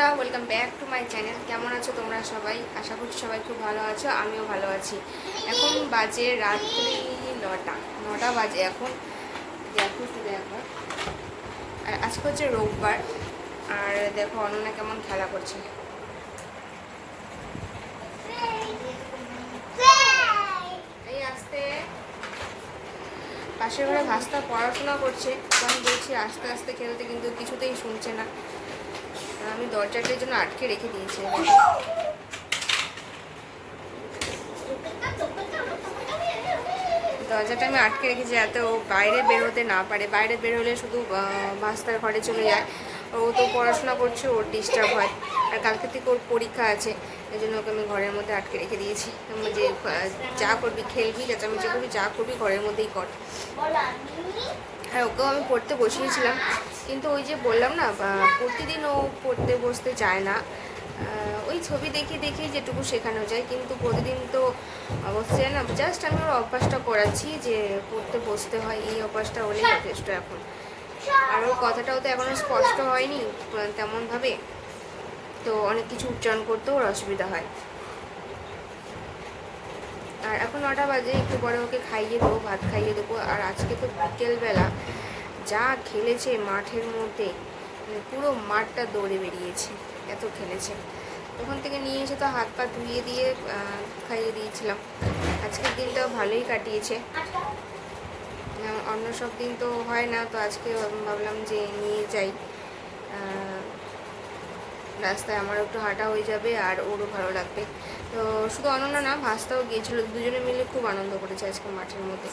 বন্ধুরা, welcome back to my channel. কেমন আছো তোমরা সবাই? আশা করছি সবাই খুব ভালো আছো, আমিও ভালো আছি। এখন বাজে রাত্রি 9টা বাজে এখন। দেখো, আর আজকে হচ্ছে রোববার। আর দেখো অনন্যা কেমন খেলা করছে। এই আস্তে পাশের ঘরে ভাস্তা পড়াশোনা করছে, আমি বলছি আস্তে আস্তে খেলতে, কিন্তু কিছুতেই শুনছে না। আমি দরজাটার জন্য আটকে রেখে দিয়েছি। দরজাটা আমি আটকে রেখেছি যাতে ও বাইরে বের হতে না পারে। বাইরে বের হলে শুধু ভাস্তার ঘরে চলে যায়। ও তো পড়াশোনা করছে, ওর ডিস্টার্ব হয়। আর কালকে থেকে ওর পরীক্ষা আছে, এই জন্য ওকে আমি ঘরের মধ্যে আটকে রেখে দিয়েছি। যে যা করবি, খেলবি, চেঁচামেচি করবি, যা করবি ঘরের মধ্যেই কর। আর ওকেও আমি পড়তে বসিয়েছিলাম, কিন্তু ওই যে বললাম না, প্রতিদিন ও পড়তে বসতে চায় না। ওই ছবি দেখে দেখেই যেটুকু শেখানো যায়, কিন্তু প্রতিদিন তো অবশ্যই না। জাস্ট আমি ওর অভ্যাসটা করাচ্ছি যে পড়তে বসতে হয়, এই অভ্যাসটা হলেই যথেষ্ট এখন। আর ওর কথাটাও তো এখনও স্পষ্ট হয়নি তেমনভাবে, তো অনেক কিছু উচ্চারণ করতেও ওর অসুবিধা হয়। আর এখন 9টা বাজে, একটু পরে ওকে খাইয়ে দেবো, ভাত খাইয়ে দেবো। আর আজকে তো বিকেলবেলা যা খেলেছে মাঠের মধ্যে, পুরো মাঠটা দৌড়ে বেরিয়েছে, এত খেলেছে। ওখান থেকে নিয়ে এসে তো হাত পা ধুইয়ে দিয়ে খাইয়ে দিয়েছিলাম। আজকের দিনটাও ভালোই কাটিয়েছে। অন্য সব দিন তো হয় না, তো আজকে ভাবলাম যে নিয়ে যাই। রাস্তায় আমারও একটু হাঁটা হয়ে যাবে আর ওরও ভালো লাগবে। তো শুধু অনন্য না, ভাস্তাও গিয়েছিলো, দুজনে মিলে খুব আনন্দ করেছে আজকে মাঠের মধ্যে।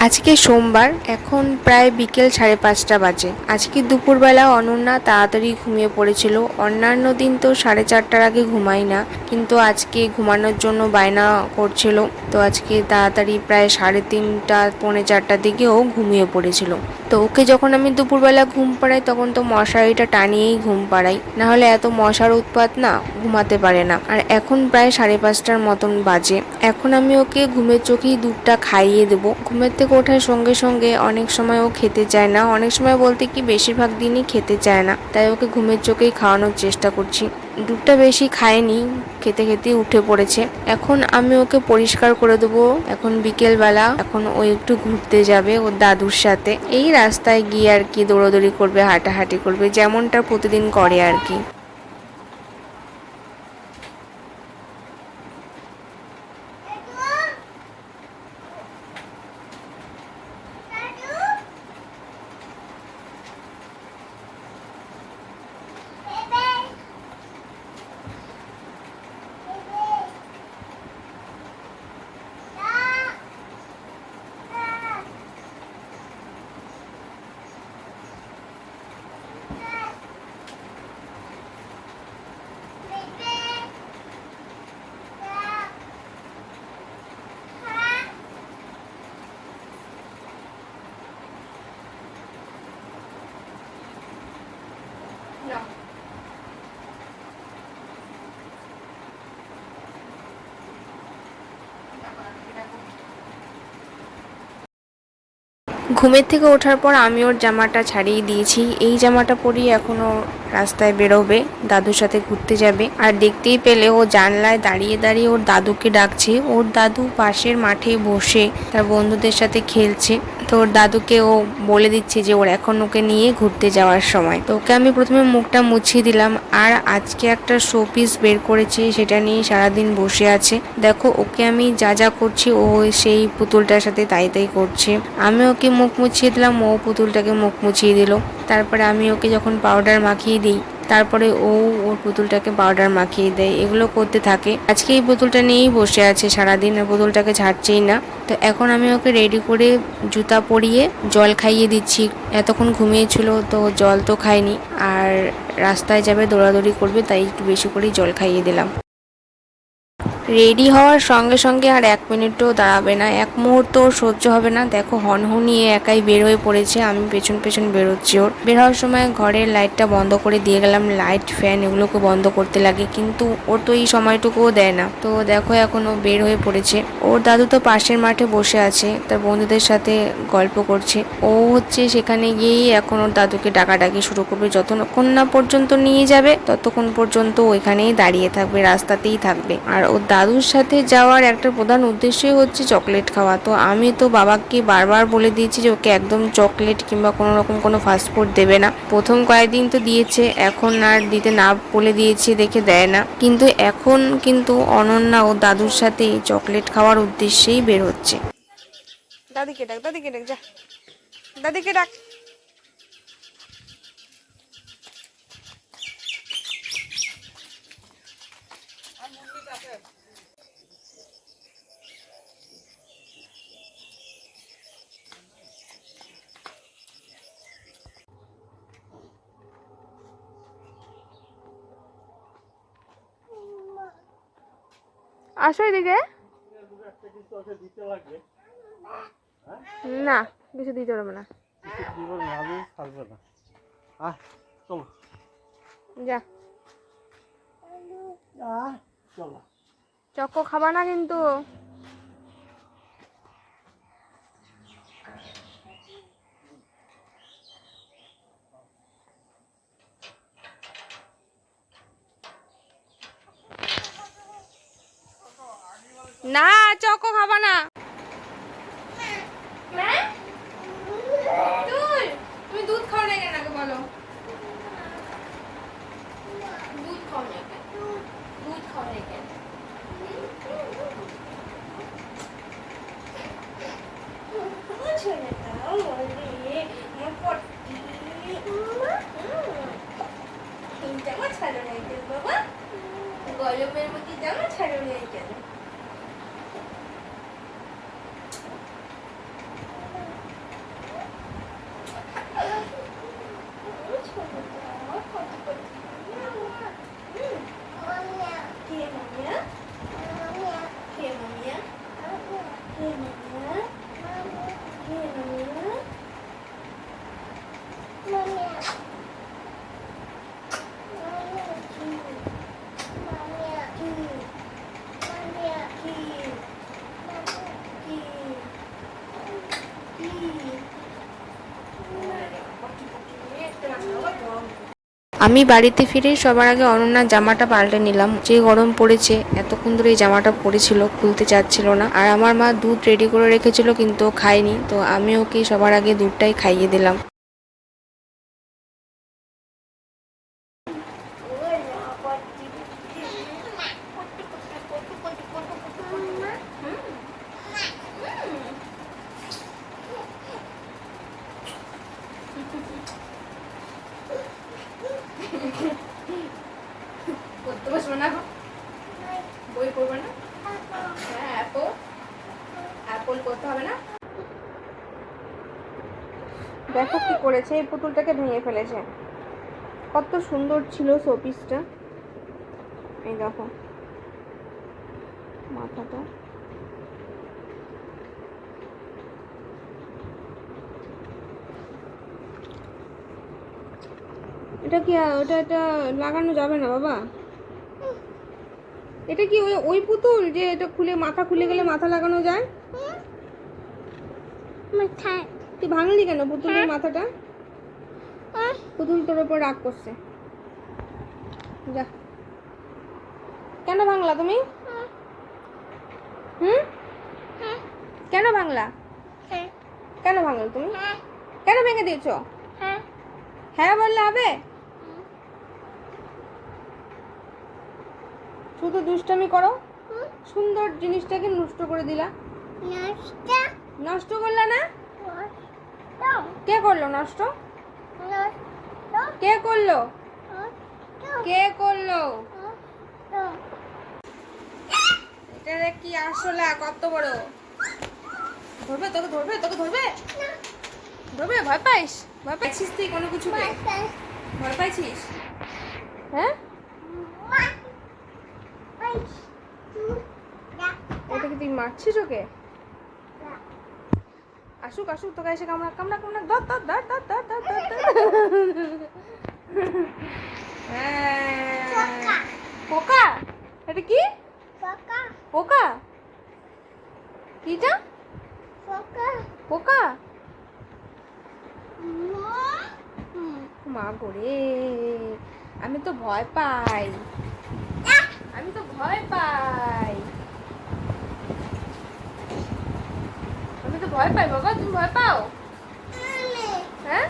আজকে সোমবার, এখন প্রায় বিকেল 5:30 বাজে। আজকে দুপুরবেলা অনন্যা তাড়াতাড়ি ঘুমিয়ে পড়েছিল। অন্যান্য দিন তো 4:30টার আগে ঘুমাই না, কিন্তু আজকে ঘুমানোর জন্য বায়না করছিল, তো আজকে তাড়াতাড়ি প্রায় 3:30 পৌনে 4টার দিকেও ঘুমিয়ে পড়েছিল। তো ওকে যখন আমি দুপুরবেলা ঘুম পাড়াই, তখন তো মশারিটা টানিয়েই ঘুম পাড়াই, নাহলে এত মশার উৎপাত না, ঘুমাতে পারে না। আর এখন প্রায় 5:30টার মতন বাজে। এখন আমি ওকে ঘুমের চোখেই দুধটা খাইয়ে দেবো। ঘুমের থেকে ওঠার সঙ্গে সঙ্গে অনেক সময় ও খেতে চায় না, অনেক সময় বলতে কি বেশিরভাগ দিনই খেতে চায় না, তাই ওকে ঘুমের চোখেই খাওয়ানোর চেষ্টা করছি। দুধটা বেশি খায়নি, খেতে খেতেই উঠে পড়েছে। এখন আমি ওকে পরিষ্কার করে দেবো। এখন বিকেলবেলা, এখন ও একটু ঘুরতে যাবে ওর দাদুর সাথে। এই রাস্তায় গিয়ে আর কি দৌড়াদৌড়ি করবে, হাঁটাহাঁটি করবে, যেমনটা প্রতিদিন করে আর কি। ঘুমের থেকে ওঠার পর আমি ওর জামাটা ছাড়িয়ে দিয়েছি। এই জামাটা পরিয়ে এখনো রাস্তায় বেরোবে, দাদুর সাথে ঘুরতে যাবে। আর দেখতেই পেলে ও জানলায় দাঁড়িয়ে দাঁড়িয়ে ওর দাদুকে ডাকছে। ওর দাদু পাশের মাঠে বসে তার বন্ধুদের সাথে খেলছে, তো ওর দাদুকে ও বলে দিচ্ছে যে ওর এখন ওকে নিয়ে ঘুরতে যাওয়ার সময়। তো ওকে আমি প্রথমে মুখটা মুছিয়ে দিলাম। আর আজকে একটা শোপিস বের করেছে, সেটা নিয়ে সারাদিন বসে আছে। দেখো ওকে আমি যা যা করছি, ও সেই পুতুলটার সাথে তাই তাই করছে। আমি ওকে মুখ মুছিয়ে দিলাম, ও পুতুলটাকে মুখ মুছিয়ে দিল। তারপরে আমি ওকে যখন পাউডার মাখিয়ে দিই, তারপরে ও ওর পুতুলটাকে পাউডার মাখিয়ে দেয়। এগুলো করতে থাকে। আজকে এই পুতুলটা নিয়েই বসে আছে সারাদিন, আর পুতুলটাকে ছাড়ছেই না। তো এখন আমি ওকে রেডি করে জুতা পরিয়ে জল খাইয়ে দিচ্ছি। এতক্ষণ ঘুমিয়েছিল, তো জল তো খায়নি, আর রাস্তায় যাবে, দৌড়াদৌড়ি করবে, তাই একটু বেশি করেই জল খাইয়ে দিলাম। রেডি হওয়ার সঙ্গে সঙ্গে আর 1 মিনিটও দাঁড়াবে না, 1 মুহূর্তও সহ্য হবে না। দেখো হনহনিয়ে একাই বের হয়ে পড়েছে, আমি পেছন পেছন বেরোচ্ছি। ওর বের হওয়ার সময় ঘরের লাইটটা বন্ধ করে দিয়ে গেলাম, লাইট ফ্যান এগুলোকে বন্ধ করতে লাগে, কিন্তু ওর তো এই সময়টুকুও দেয় না। তো দেখো এখন ও বের হয়ে পড়েছে। ওর দাদু তো পাশের মাঠে বসে আছে, তার বন্ধুদের সাথে গল্প করছে। ও হচ্ছে সেখানে গিয়েই এখন ওর দাদুকে ডাকাডাকি শুরু করবে। যতক্ষণ না পর্যন্ত নিয়ে যাবে ততক্ষণ পর্যন্ত ওইখানেই দাঁড়িয়ে থাকবে, রাস্তাতেই থাকবে। আর ওর দাদুর সাথে যাওয়ার একটা প্রধান উদ্দেশ্যই হচ্ছে চকলেট খাওয়া। তো আমি তো বাবাকে বারবার বলে দিয়েছি যে ওকে একদম চকলেট কিংবা কোনো রকম কোনো ফাস্টফুড দেবে না। প্রথম কয়েকদিন তো দিয়েছে, এখন আর দিতে না বলে দিয়েছে দেখে দেয় না। কিন্তু এখন কিন্তু অনন্যা ও দাদুর সাথে চকলেট খাওয়ার উদ্দেশ্যেই বের হচ্ছে। দাদিকে ডাক, দাদিকে ডাক, যা দাদিকে ডাক। আসো এদিকে। না কিছু দিতে পারবে না, যা। চকো খাবা না কিন্তু। না চকো খাবা না। তুমি দুধ খাও না কেন আগে বলো? দুধ খাও না কেন? দুধ খাও না কেন? গরমের মধ্যে জামা ছাড়ো না কেন? আমি বাড়িতে ফিরে সবার আগে অনন্যার জামাটা পাল্টে নিলাম। যে গরম পড়েছে, এতক্ষণ ধরে এই জামাটা পরেছিল, খুলতে চাচ্ছিল না। আর আমার মা দুধ রেডি করে রেখেছিল কিন্তু খায়নি, তো আমি ওকে সবার আগে দুধটাই খাইয়ে দিলাম। করতে বসবে না, বই পড়বে না। হ্যাঁ অ্যাপল, অ্যাপল করতে হবে না। দেখো কি করেছে, এই পুতুলটাকে ভেঙে ফেলেছে। কত সুন্দর ছিল শোপিসটা। এই দেখো মাথাটা। এটা কি ওটা এটা লাগানো যাবে না বাবা? এটা কি ওই ওই পুতুল যে এটা খুলে মাথা খুলে গেলে মাথা লাগানো যায়? মাথা তুই ভাঙলি কেন পুতুলের মাথাটা? পুতুল তোর উপর রাগ করছে, যা। কেন ভাঙলা তুমি? কেন ভাঙলা? কেন ভাঙল তুমি? কেন ভেঙে দিয়েছো? হ্যাঁ বললে হবে? শুধু দুষ্টামি করো, সুন্দর জিনিসটাকে নষ্ট করে দিলা। নষ্ট করলা না? কে করলো নষ্ট? কে করলো? কে করলো? এটা কি আসলে কত বড়? ধরবে তোকে, ধরবে তোকে, ধরবে ধরবে? ভয় পাইস? ভয় পাইছিস তুই কোনো কিছুকে? ভয় পাইছিস? হ্যাঁ তুই মারছিস ওকে? আসুক আসুক, তোকে এসে কামড়া কামড়া কামড়া, ধর ধর ধর ধর ধর ধর ধর ধর। হ্যাঁ। পোকা? এটা কি পোকা? কিটা পোকা? মা গোরে, আমি তো ভয় পাই, আমি তো ভয় পাই, আমি তো ভয় পাই বাবা। তুমি ভয় পাও? হ্যাঁ,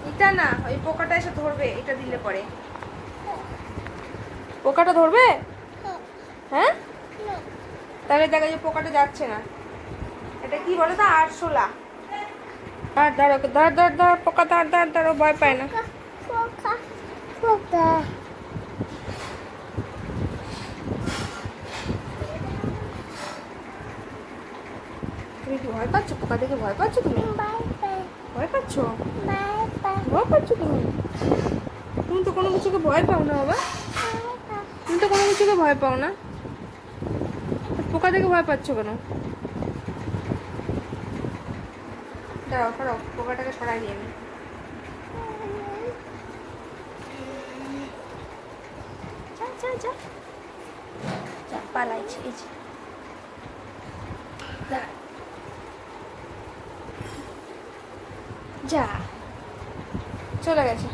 এটা না, ওই পোকাটা এসে ধরবে, এটা দিলে পরে পোকাটা ধরবে। হ্যাঁ, তাহলে দেখা যায় পোকাটা যাচ্ছে না। এটা কি বলে তো, আরশোলা। ধর ধর ওকে, ধর ধর ধর, পোকা ধর ধর ধর, ও ভয় পায় না। তুমি কি ভয় পাচ্ছ? পোকা দেখে ভয় পাচ্ছ তুমি? ভয় পাচ্ছ? ভয় পাচ্ছ তুমি? তুমি তো কোনো কিছুকে ভয় পাও না বাবা, তুমি তো কোনো কিছুকে ভয় পাও না, পোকা দেখে ভয় পাচ্ছ কেন? দাঁড়াও সরাও, পোকাটাকে সরাই দিয়ে আমি। যা যা যা যা, পালাইছি এই যে। যা, চলে গেছে।